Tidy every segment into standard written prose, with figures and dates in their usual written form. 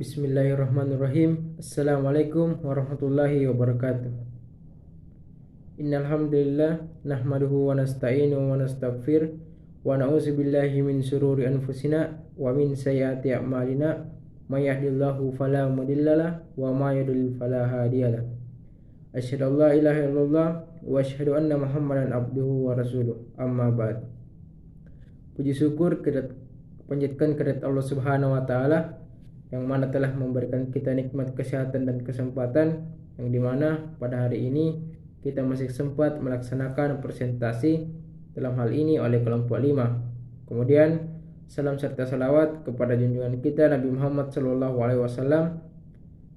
Bismillahirrahmanirrahim. Assalamualaikum warahmatullahi wabarakatuh. Innal hamdalillah nahmaduhu wa nasta'inuhu wa nastaghfir wa na'udzu billahi min shururi anfusina wa min sayyiati a'malina may yahdihillahu fala mudhillalah wa may yudlil fala hadiyalah. Asyhadu an la ilaha illallah wa asyhadu anna Muhammadan abduhu wa rasuluh. Amma ba'd. Puji syukur panjatkan kehadirat Allah Subhanahu wa taala yang mana telah memberikan kita nikmat kesehatan dan kesempatan, yang dimana pada hari ini kita masih sempat melaksanakan presentasi dalam hal ini oleh kelompok 5. Kemudian salam serta salawat kepada junjungan kita Nabi Muhammad SAW,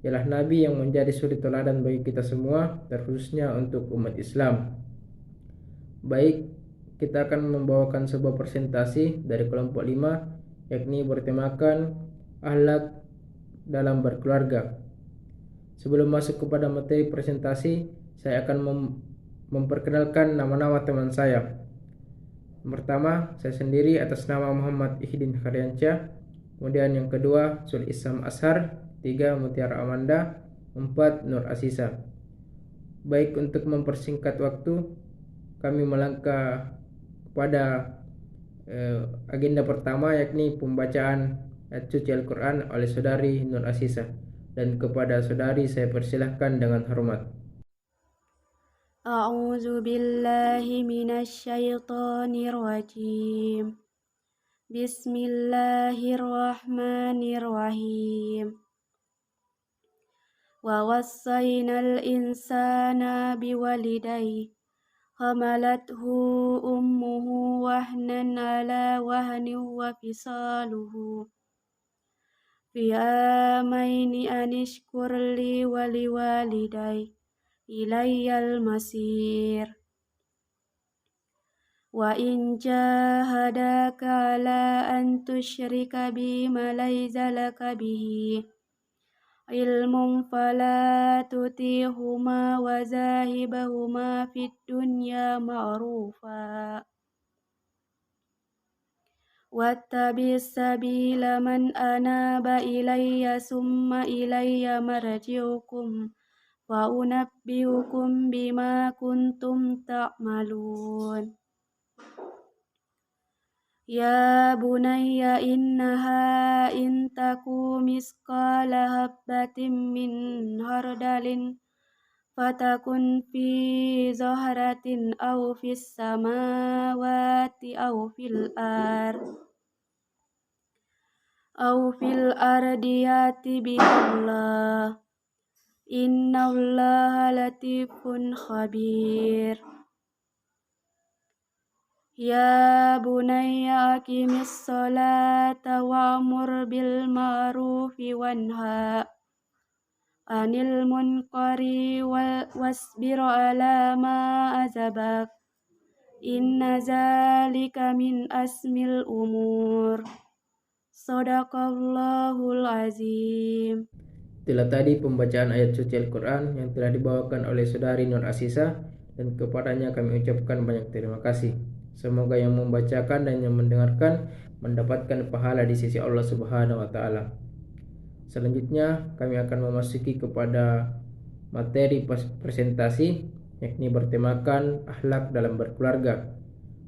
ialah Nabi yang menjadi suri teladan bagi kita semua, terkhususnya untuk umat Islam. Baik, kita akan membawakan sebuah presentasi dari kelompok 5, yakni bertemakan akhlak dalam berkeluarga. Sebelum masuk kepada materi presentasi, saya akan memperkenalkan nama-nama teman saya. Pertama, saya sendiri atas nama Muhammad Ihdin Karyansyah. Kemudian yang kedua, Sul Isam Ashar. 3, Mutiara Amanda. 4, Nur Asisa. Baik, untuk mempersingkat waktu, kami melangkah pada agenda pertama, yakni pembacaan ayat suci Al-Quran oleh saudari Nur Asisa, dan kepada saudari saya persilahkan dengan hormat. A'udzu billahi minasyaitonir rajim. Bismillahirrahmanirrahim. Wa wassaynal insana biwalidayhi hamalathu ummuhu wahnan ala wahnin wa fisaluhu fi amaini anishkur li wa liwalidayya ilayyal masir. Wa in jahadaka ala an tusyrika bima laysa laka bihi ilmun fala tutihuma wa zahibahuma fid dunya ma'rufa. Wattabis sabila man anaba ilayya summa ilayya marji'ukum wa unabbiukum bima kuntum ta'malun. Ya bunayya innaha in taku misqala habbatin min hardalin fatakun fi zahratin aw fis samawati aw fil ardi yati bihallah. Innallaha latifun khabir. Ya bunayya aqimis sholata wa'mur bil ma'rufi wanha 'anil munkari wasbir 'ala ma azabak. Inna zalika min asmil umur. Shadaqallahul azim. Itulah tadi pembacaan ayat suci Al-Quran yang telah dibawakan oleh saudari Nur Asisa, dan kepadanya kami ucapkan banyak terima kasih. Semoga yang membacakan dan yang mendengarkan mendapatkan pahala di sisi Allah Subhanahu wa taala. Selanjutnya kami akan memasuki kepada materi presentasi, yakni bertemakan akhlak dalam berkeluarga.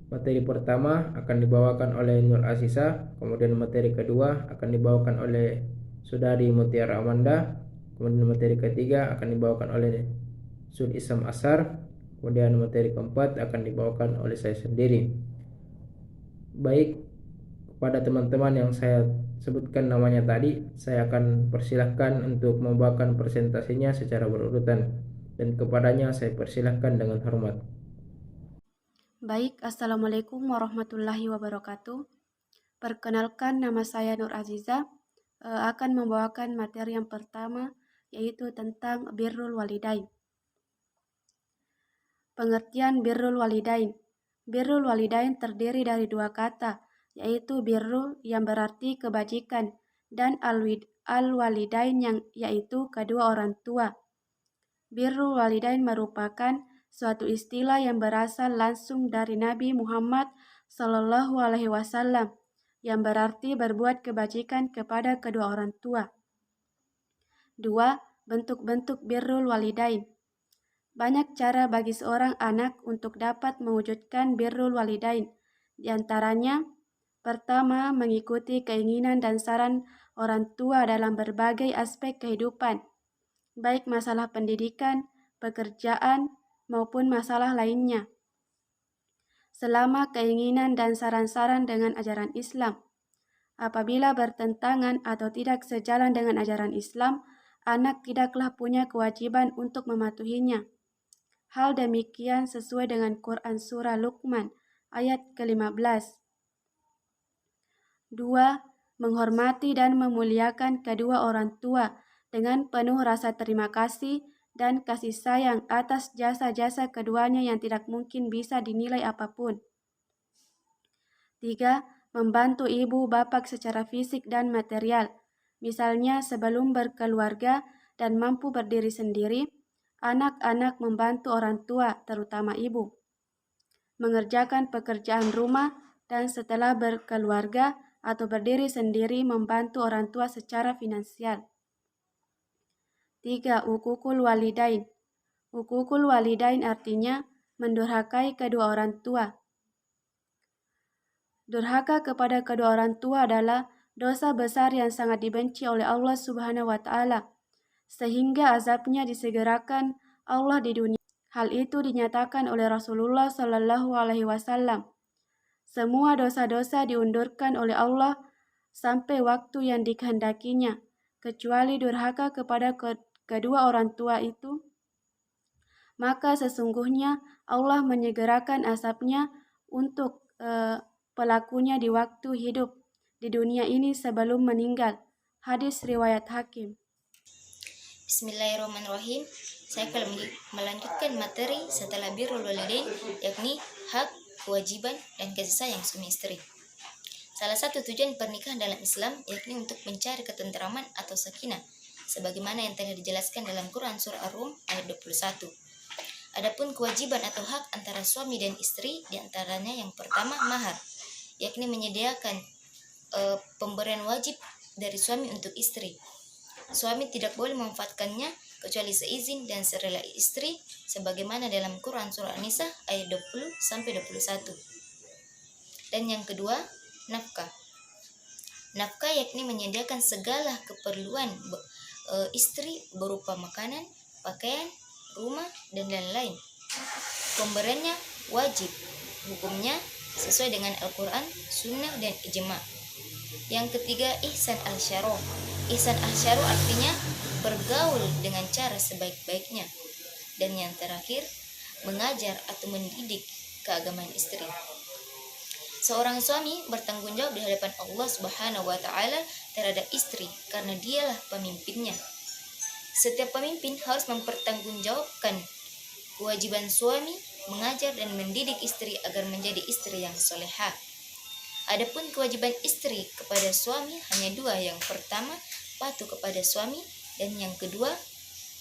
Materi pertama akan dibawakan oleh Nur Asisa, kemudian materi kedua akan dibawakan oleh saudari Mutiara Amanda, kemudian materi ketiga akan dibawakan oleh Sul Isam Ashar, kemudian materi keempat akan dibawakan oleh saya sendiri. Baik, kepada teman-teman yang saya sebutkan namanya tadi, saya akan persilahkan untuk membawakan presentasinya secara berurutan, dan kepadanya saya persilahkan dengan hormat. Baik, Assalamualaikum warahmatullahi wabarakatuh. Perkenalkan, nama saya Nur Aziza, akan membawakan materi yang pertama, yaitu tentang birrul walidain. Pengertian birrul walidain. Birrul walidain terdiri dari dua kata, yaitu birru yang berarti kebajikan dan al-walidain yang yaitu kedua orang tua. Birrul walidain merupakan suatu istilah yang berasal langsung dari Nabi Muhammad SAW yang berarti berbuat kebajikan kepada kedua orang tua. 2. Bentuk-bentuk birrul walidain. Banyak cara bagi seorang anak untuk dapat mewujudkan birrul walidain. Di antaranya, pertama, mengikuti keinginan dan saran orang tua dalam berbagai aspek kehidupan, baik masalah pendidikan, pekerjaan, maupun masalah lainnya. Selama keinginan dan saran-saran dengan ajaran Islam. Apabila bertentangan atau tidak sejalan dengan ajaran Islam, anak tidaklah punya kewajiban untuk mematuhinya. Hal demikian sesuai dengan Quran Surah Luqman ayat ke-15. 2. Menghormati dan memuliakan kedua orang tua dengan penuh rasa terima kasih dan kasih sayang atas jasa-jasa keduanya yang tidak mungkin bisa dinilai apapun. 3. Membantu ibu bapak secara fisik dan material, misalnya sebelum berkeluarga dan mampu berdiri sendiri, anak-anak membantu orang tua, terutama ibu, mengerjakan pekerjaan rumah, dan setelah berkeluarga atau berdiri sendiri membantu orang tua secara finansial. 3. Hukukul walidain. Hukukul walidain artinya mendurhakai kedua orang tua. Durhaka kepada kedua orang tua adalah dosa besar yang sangat dibenci oleh Allah Subhanahu wa Ta'ala, sehingga azabnya disegerakan Allah di dunia. Hal itu dinyatakan oleh Rasulullah Shallallahu Alaihi Wasallam. Semua dosa-dosa diundurkan oleh Allah sampai waktu yang dikehendakinya, kecuali durhaka kepada kedua orang tua itu. Maka sesungguhnya Allah menyegerakan azabnya untuk pelakunya di waktu hidup di dunia ini sebelum meninggal. Hadis riwayat Hakim. Bismillahirrahmanirrahim. Saya akan melanjutkan materi setelah birrul walidain, yakni hak, kewajiban, dan kasih sayang suami istri. Salah satu tujuan pernikahan dalam Islam yakni untuk mencari ketentraman atau sakinah, sebagaimana yang telah dijelaskan dalam Quran Surah Ar-Rum ayat 21. Adapun kewajiban atau hak antara suami dan istri, diantaranya yang pertama mahar, yakni menyediakan pemberian wajib dari suami untuk istri. Suami tidak boleh memanfaatkannya kecuali seizin dan serela istri, sebagaimana dalam Quran Surah An-Nisa ayat 20-21. Dan yang kedua, nafkah. Nafkah yakni menyediakan segala keperluan istri berupa makanan, pakaian, rumah, dan lain-lain. Pemberiannya wajib, hukumnya sesuai dengan Al-Quran, Sunnah, dan Ijma'. Yang ketiga, ihsan al-syaro. Ihsan al-syaro artinya bergaul dengan cara sebaik-baiknya. Dan yang terakhir, mengajar atau mendidik keagamaan istri. Seorang suami bertanggung jawab di hadapan Allah Subhanahu wa Ta'ala terhadap istri karena dialah pemimpinnya. Setiap pemimpin harus mempertanggungjawabkan kewajiban suami mengajar dan mendidik istri agar menjadi istri yang solehah. Adapun kewajiban istri kepada suami hanya dua. Yang pertama, patuh kepada suami, dan yang kedua,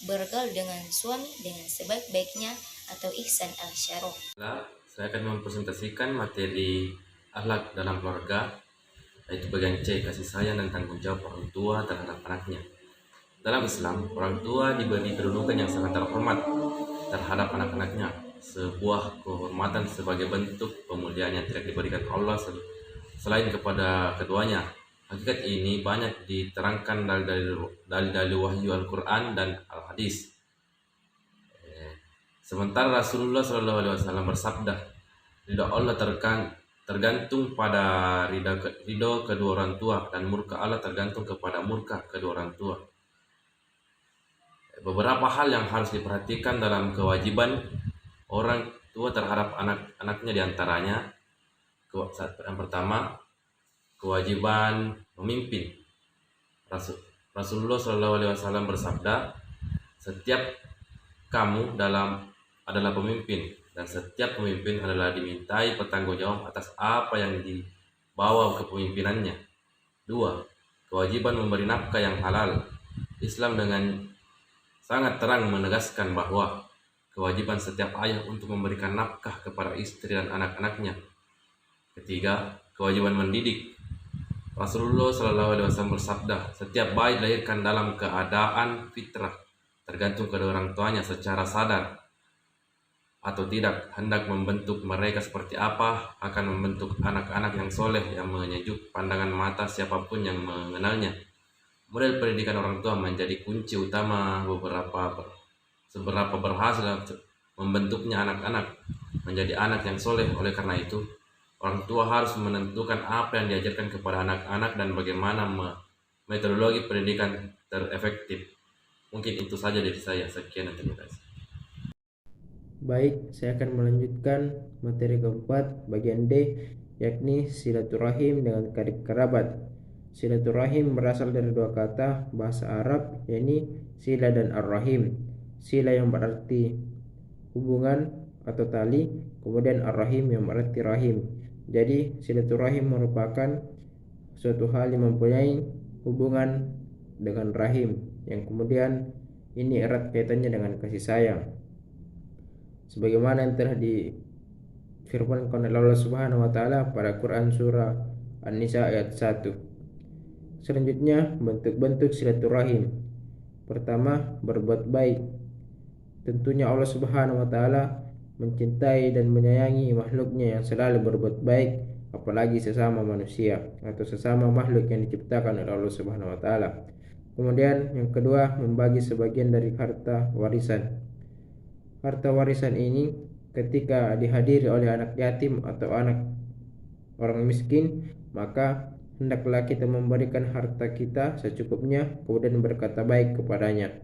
bergaul dengan suami dengan sebaik-baiknya atau ihsan al-syaro. Saya akan mempresentasikan materi akhlak dalam keluarga, yaitu bagian C, kasih sayang dan tanggung jawab orang tua terhadap anaknya. Dalam Islam, orang tua diberi kedudukan yang sangat terhormat terhadap anak-anaknya, sebuah kehormatan sebagai bentuk pemuliaan yang tidak diberikan Allah selain kepada keduanya. Hakikat ini banyak diterangkan dari wahyu Al-Quran dan Al-Hadis. Sementara Rasulullah SAW bersabda, ridha Allah tergantung pada ridho kedua orang tua, dan murka Allah tergantung kepada murka kedua orang tua. Beberapa hal yang harus diperhatikan dalam kewajiban orang tua terhadap anak-anaknya, diantaranya yang pertama, kewajiban memimpin. Rasulullah SAW bersabda, setiap kamu adalah pemimpin, dan setiap pemimpin adalah dimintai pertanggungjawab atas apa yang dibawa kepemimpinannya. 2. Kewajiban memberi nafkah yang halal. Islam dengan sangat terang menegaskan bahwa kewajiban setiap ayah untuk memberikan nafkah kepada istri dan anak-anaknya. 3. Kewajiban mendidik. Rasulullah Shallallahu Alaihi Wasallam bersabda, setiap bayi dilahirkan dalam keadaan fitrah, tergantung kedua orang tuanya secara sadar atau tidak hendak membentuk mereka seperti apa, akan membentuk anak-anak yang soleh yang menyejuk pandangan mata siapapun yang mengenalnya. Model pendidikan orang tua menjadi kunci utama seberapa berhasil membentuknya anak-anak menjadi anak yang soleh. Oleh karena itu, orang tua harus menentukan apa yang diajarkan kepada anak-anak dan bagaimana metodologi pendidikan terefektif. Mungkin itu saja dari saya. Sekian dan terima kasih. Baik, saya akan melanjutkan materi keempat, bagian D, yakni silaturahim dengan karib kerabat. Silaturahim berasal dari dua kata bahasa Arab, yakni sila dan ar-rahim. Sila yang berarti hubungan atau tali, kemudian ar-rahim yang berarti rahim. Jadi silaturahim merupakan suatu hal yang mempunyai hubungan dengan rahim, yang kemudian ini erat kaitannya dengan kasih sayang, sebagaimana yang telah difirmankan oleh Allah Subhanahu wa taala pada Quran surah An-Nisa ayat 1. Selanjutnya, bentuk-bentuk silaturahim. Pertama, berbuat baik. Tentunya Allah Subhanahu wa taala mencintai dan menyayangi makhluknya yang selalu berbuat baik, apalagi sesama manusia atau sesama makhluk yang diciptakan oleh Allah Subhanahu wa taala. Kemudian yang kedua, membagi sebagian dari harta warisan. Harta warisan ini ketika dihadiri oleh anak yatim atau anak orang miskin, maka hendaklah kita memberikan harta kita secukupnya, kemudian berkata baik kepadanya.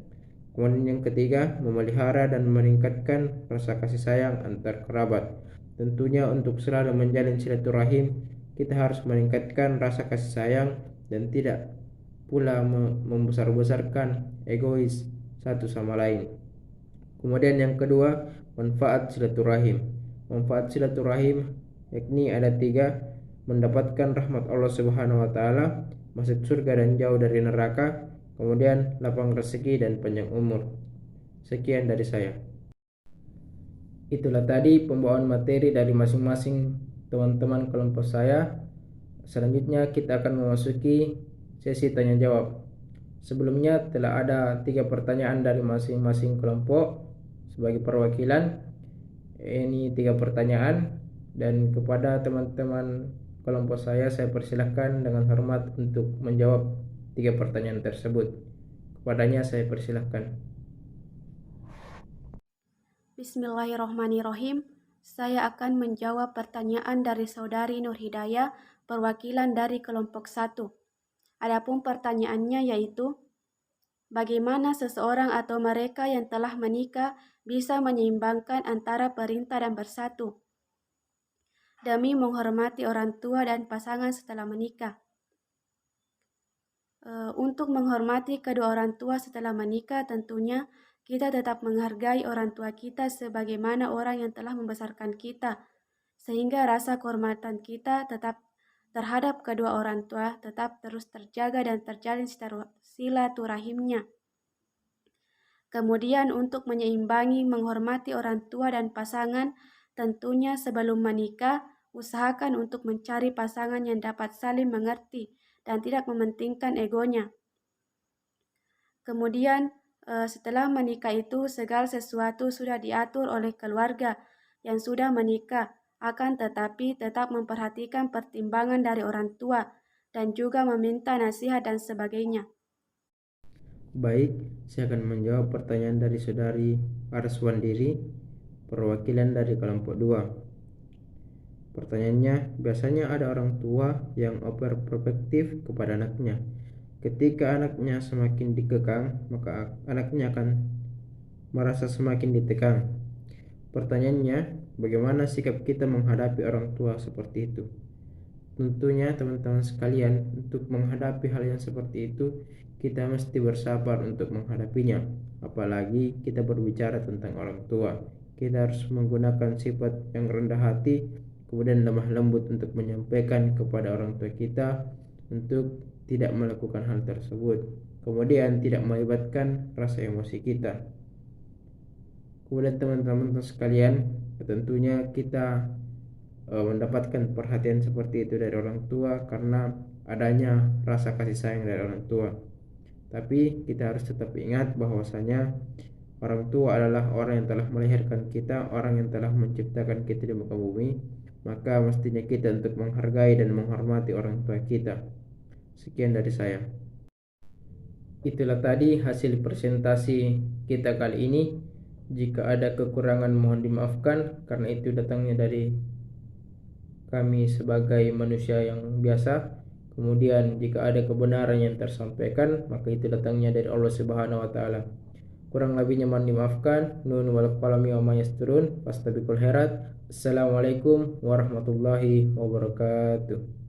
Kemudian yang ketiga, memelihara dan meningkatkan rasa kasih sayang antar kerabat. Tentunya untuk selalu menjalin silaturahim, kita harus meningkatkan rasa kasih sayang dan tidak pula membesar-besarkan egois satu sama lain. Kemudian yang kedua, manfaat silaturahim. Manfaat silaturahim yakni ada 3: mendapatkan rahmat Allah Subhanahu wa taala, masuk surga dan jauh dari neraka, kemudian lapang rezeki dan panjang umur. Sekian dari saya. Itulah tadi pembawaan materi dari masing-masing teman-teman kelompok saya. Selanjutnya kita akan memasuki sesi tanya jawab. Sebelumnya telah ada 3 pertanyaan dari masing-masing kelompok sebagai perwakilan. Ini 3 pertanyaan, dan kepada teman-teman kelompok saya persilahkan dengan hormat untuk menjawab 3 pertanyaan tersebut. Kepadanya saya persilahkan. Bismillahirrohmanirrohim. Saya akan menjawab pertanyaan dari Saudari Nur Hidayah, perwakilan dari kelompok 1. Adapun pertanyaannya yaitu, bagaimana seseorang atau mereka yang telah menikah bisa menyeimbangkan antara perintah dan bersatu demi menghormati orang tua dan pasangan setelah menikah? Untuk menghormati kedua orang tua setelah menikah, tentunya kita tetap menghargai orang tua kita sebagaimana orang yang telah membesarkan kita, sehingga rasa kehormatan kita tetap terhadap kedua orang tua tetap terus terjaga dan terjalin silaturahimnya. Kemudian untuk menyeimbangi menghormati orang tua dan pasangan, tentunya sebelum menikah, usahakan untuk mencari pasangan yang dapat saling mengerti dan tidak mementingkan egonya. Kemudian setelah menikah itu segala sesuatu sudah diatur oleh keluarga yang sudah menikah, akan tetapi tetap memperhatikan pertimbangan dari orang tua dan juga meminta nasihat dan sebagainya. Baik, saya akan menjawab pertanyaan dari Saudari Arswandiri, perwakilan dari kelompok 2. Pertanyaannya, biasanya ada orang tua yang overprotective kepada anaknya. Ketika anaknya semakin dikekang, maka anaknya akan merasa semakin ditekan. Pertanyaannya, bagaimana sikap kita menghadapi orang tua seperti itu? Tentunya teman-teman sekalian, untuk menghadapi hal yang seperti itu, kita mesti bersabar untuk menghadapinya. Apalagi kita berbicara tentang orang tua, kita harus menggunakan sifat yang rendah hati, kemudian lemah lembut untuk menyampaikan kepada orang tua kita untuk tidak melakukan hal tersebut, kemudian tidak melibatkan rasa emosi kita. Kemudian teman-teman sekalian, tentunya kita mendapatkan perhatian seperti itu dari orang tua karena adanya rasa kasih sayang dari orang tua. Tapi kita harus tetap ingat bahwasanya orang tua adalah orang yang telah melahirkan kita, orang yang telah menciptakan kita di muka bumi. Maka mestinya kita untuk menghargai dan menghormati orang tua kita. Sekian dari saya. Itulah tadi hasil presentasi kita kali ini. Jika ada kekurangan mohon dimaafkan, karena itu datangnya dari kami sebagai manusia yang biasa. Kemudian jika ada kebenaran yang tersampaikan, maka itu datangnya dari Allah Subhanahu wa taala. Kurang lebihnya mohon dimaafkan. Nun wal qalami wa ma yasturun. Fastabiqul khairat. Assalamualaikum warahmatullahi wabarakatuh.